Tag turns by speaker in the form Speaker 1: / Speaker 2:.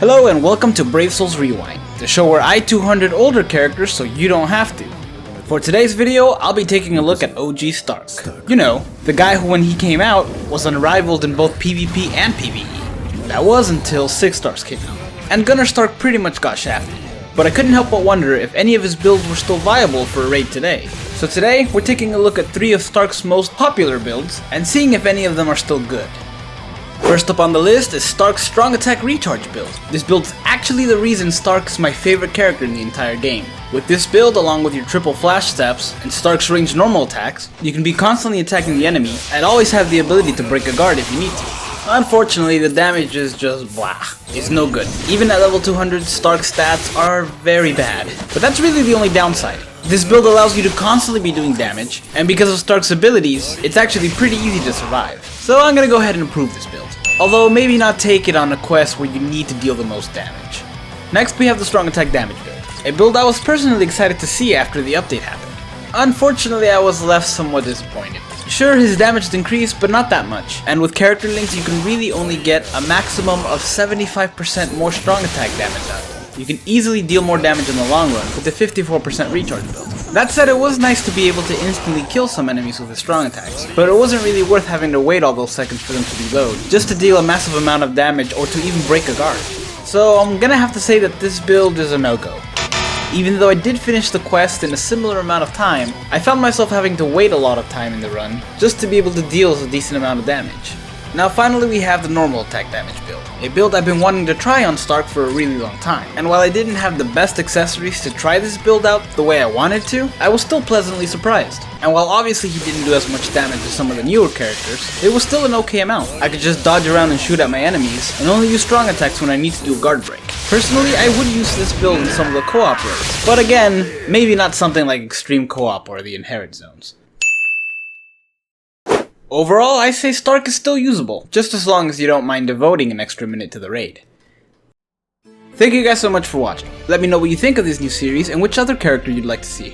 Speaker 1: Hello and welcome to Brave Souls Rewind, the show where I 200 older characters so you don't have to. For today's video, I'll be taking a look at OG Stark. You know, the guy who when he came out was unrivaled in both PvP and PvE. That was until 6 stars came out, and Gunner Stark pretty much got shafted. But I couldn't help but wonder if any of his builds were still viable for a raid today. So today, we're taking a look at 3 of Stark's most popular builds, and seeing if any of them are still good. First up on the list is Stark's Strong Attack Recharge build. This build's actually the reason Stark is my favorite character in the entire game. With this build, along with your triple flash steps and Stark's ranged normal attacks, you can be constantly attacking the enemy and always have the ability to break a guard if you need to. Unfortunately, the damage is just blah. It's no good. Even at level 200, Stark's stats are very bad. But that's really the only downside. This build allows you to constantly be doing damage, and because of Stark's abilities, it's actually pretty easy to survive. So I'm gonna go ahead and improve this build. Although maybe not take it on a quest where you need to deal the most damage. Next we have the Strong Attack Damage build. A build I was personally excited to see after the update happened. Unfortunately, I was left somewhat disappointed. Sure, his damage increased, but not that much, and with character links you can really only get a maximum of 75% more strong attack damage out of him. You can easily deal more damage in the long run with the 54% recharge build. That said, it was nice to be able to instantly kill some enemies with his strong attacks, but it wasn't really worth having to wait all those seconds for them to reload, just to deal a massive amount of damage or to even break a guard. So I'm gonna have to say that this build is a no-go. Even though I did finish the quest in a similar amount of time, I found myself having to wait a lot of time in the run, just to be able to deal a decent amount of damage. Now finally we have the normal attack damage build, a build I've been wanting to try on Stark for a really long time. And while I didn't have the best accessories to try this build out the way I wanted to, I was still pleasantly surprised. And while obviously he didn't do as much damage as some of the newer characters, it was still an okay amount. I could just dodge around and shoot at my enemies, and only use strong attacks when I need to do a guard break. Personally, I would use this build in some of the co-op raids, but again, maybe not something like Extreme Co-op or the Inherit Zones. Overall, I say Stark is still usable, just as long as you don't mind devoting an extra minute to the raid. Thank you guys so much for watching. Let me know what you think of this new series and which other character you'd like to see.